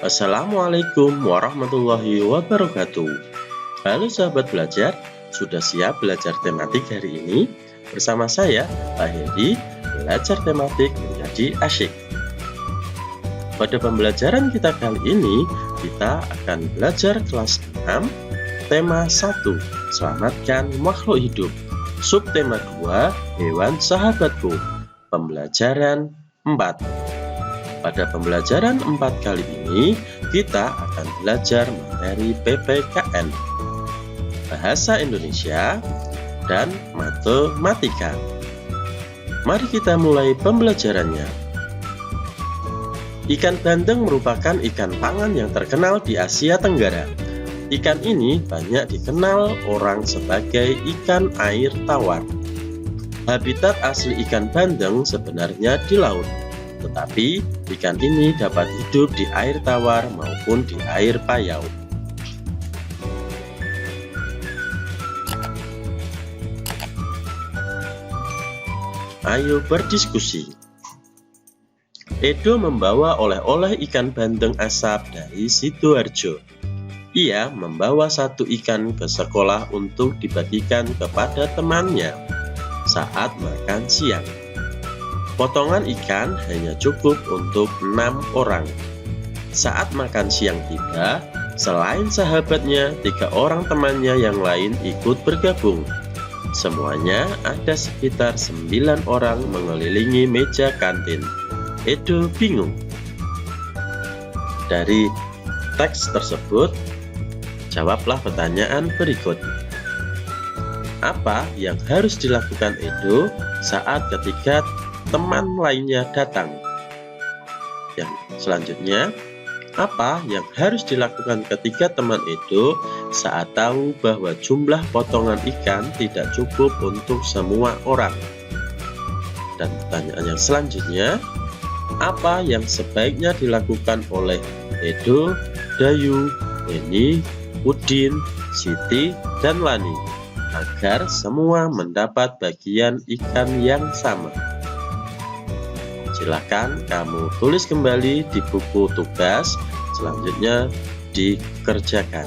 Assalamualaikum warahmatullahi wabarakatuh. Halo sahabat belajar, sudah siap belajar tematik hari ini? Bersama saya, Pak Hedi, belajar tematik menjadi asyik. Pada pembelajaran kita kali ini, kita akan belajar kelas 6, tema 1, selamatkan makhluk hidup. Subtema 2, hewan sahabatku. Pembelajaran 4. Pada pembelajaran 4 kali ini, kita akan belajar materi PPKN, Bahasa Indonesia, dan Matematika. Mari kita mulai pembelajarannya. Ikan bandeng merupakan ikan pangan yang terkenal di Asia Tenggara. Ikan ini banyak dikenal orang sebagai ikan air tawar. Habitat asli ikan bandeng sebenarnya di laut. Tetapi ikan ini dapat hidup di air tawar maupun di air payau. Ayo berdiskusi. Edo membawa oleh-oleh ikan bandeng asap dari Sidoarjo. Ia membawa satu ikan ke sekolah untuk dibagikan kepada temannya saat makan siang. Potongan ikan hanya cukup untuk 6 orang. Saat makan siang tiba, selain sahabatnya, 3 orang temannya yang lain ikut bergabung. Semuanya ada sekitar 9 orang mengelilingi meja kantin. Edo bingung. Dari teks tersebut, jawablah pertanyaan berikut. Apa yang harus dilakukan Edo saat ketika teman lainnya datang? Yang selanjutnya, apa yang harus dilakukan ketika teman Edo saat tahu bahwa jumlah potongan ikan tidak cukup untuk semua orang? Dan pertanyaan yang selanjutnya, apa yang sebaiknya dilakukan oleh Edo, Dayu, Eni, Udin, Siti, dan Lani agar semua mendapat bagian ikan yang sama? Silakan kamu tulis kembali di buku tugas, selanjutnya dikerjakan.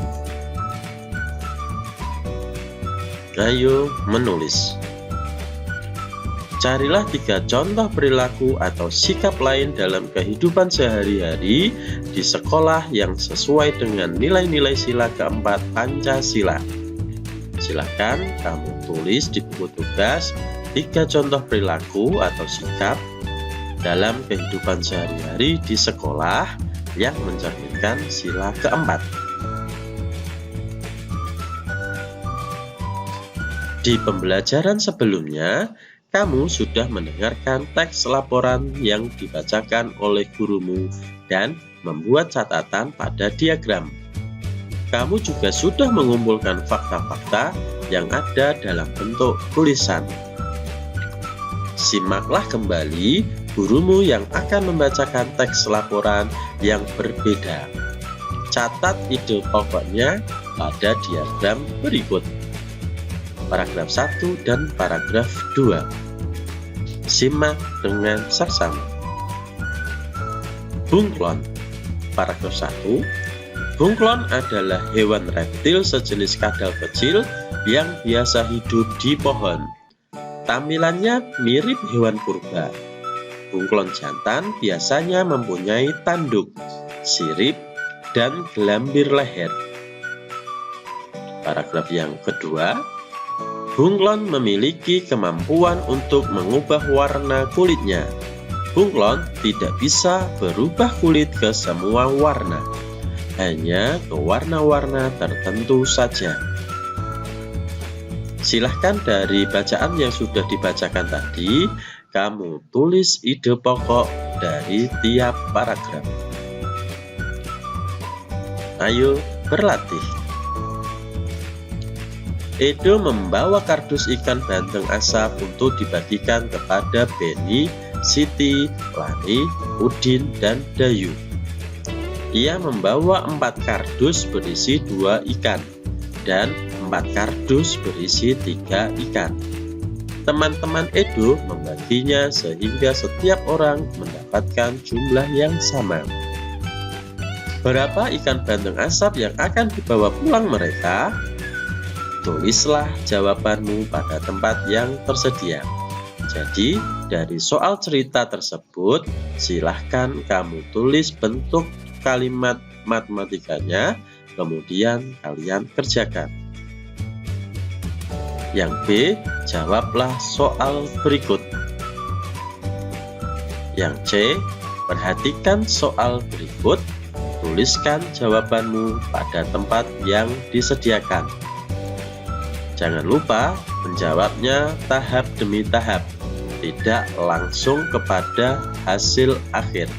Ayo menulis. Carilah 3 contoh perilaku atau sikap lain dalam kehidupan sehari-hari di sekolah yang sesuai dengan nilai-nilai sila keempat Pancasila. Silakan kamu tulis di buku tugas 3 contoh perilaku atau sikap dalam kehidupan sehari-hari di sekolah yang mencerminkan sila keempat. Di pembelajaran sebelumnya, kamu sudah mendengarkan teks laporan yang dibacakan oleh gurumu dan membuat catatan pada diagram. Kamu juga sudah mengumpulkan fakta-fakta yang ada dalam bentuk tulisan. Simaklah kembali gurumu yang akan membacakan teks laporan yang berbeda. Catat ide pokoknya pada diagram berikut. Paragraf 1 dan paragraf 2. Simak dengan seksama. Bunglon. Paragraf 1. Bunglon adalah hewan reptil sejenis kadal kecil yang biasa hidup di pohon. Tampilannya mirip hewan purba. Bunglon jantan biasanya mempunyai tanduk, sirip, dan gelambir leher. Paragraf yang kedua, bunglon memiliki kemampuan untuk mengubah warna kulitnya. Bunglon tidak bisa berubah kulit ke semua warna, hanya ke warna-warna tertentu saja. Silahkan dari bacaan yang sudah dibacakan tadi, kamu tulis ide pokok dari tiap paragraf. Ayo berlatih. Edo membawa kardus ikan bandeng asap untuk dibagikan kepada Beni, Siti, Lani, Udin, dan Dayu. Ia membawa 4 kardus berisi 2 ikan dan 4 kardus berisi 3 ikan. Teman-teman Edo membaginya sehingga setiap orang mendapatkan jumlah yang sama. Berapa ikan bandeng asap yang akan dibawa pulang mereka? Tulislah jawabanmu pada tempat yang tersedia. Jadi, dari soal cerita tersebut, silahkan kamu tulis bentuk kalimat matematikanya, kemudian kalian kerjakan. Yang B, jawablah soal berikut. Yang C, perhatikan soal berikut, tuliskan jawabanmu pada tempat yang disediakan. Jangan lupa menjawabnya tahap demi tahap, tidak langsung kepada hasil akhir.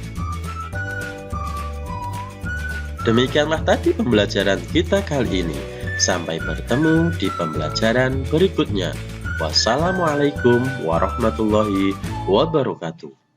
Demikianlah tadi pembelajaran kita kali ini. Sampai bertemu di pembelajaran berikutnya. Wassalamualaikum warahmatullahi wabarakatuh.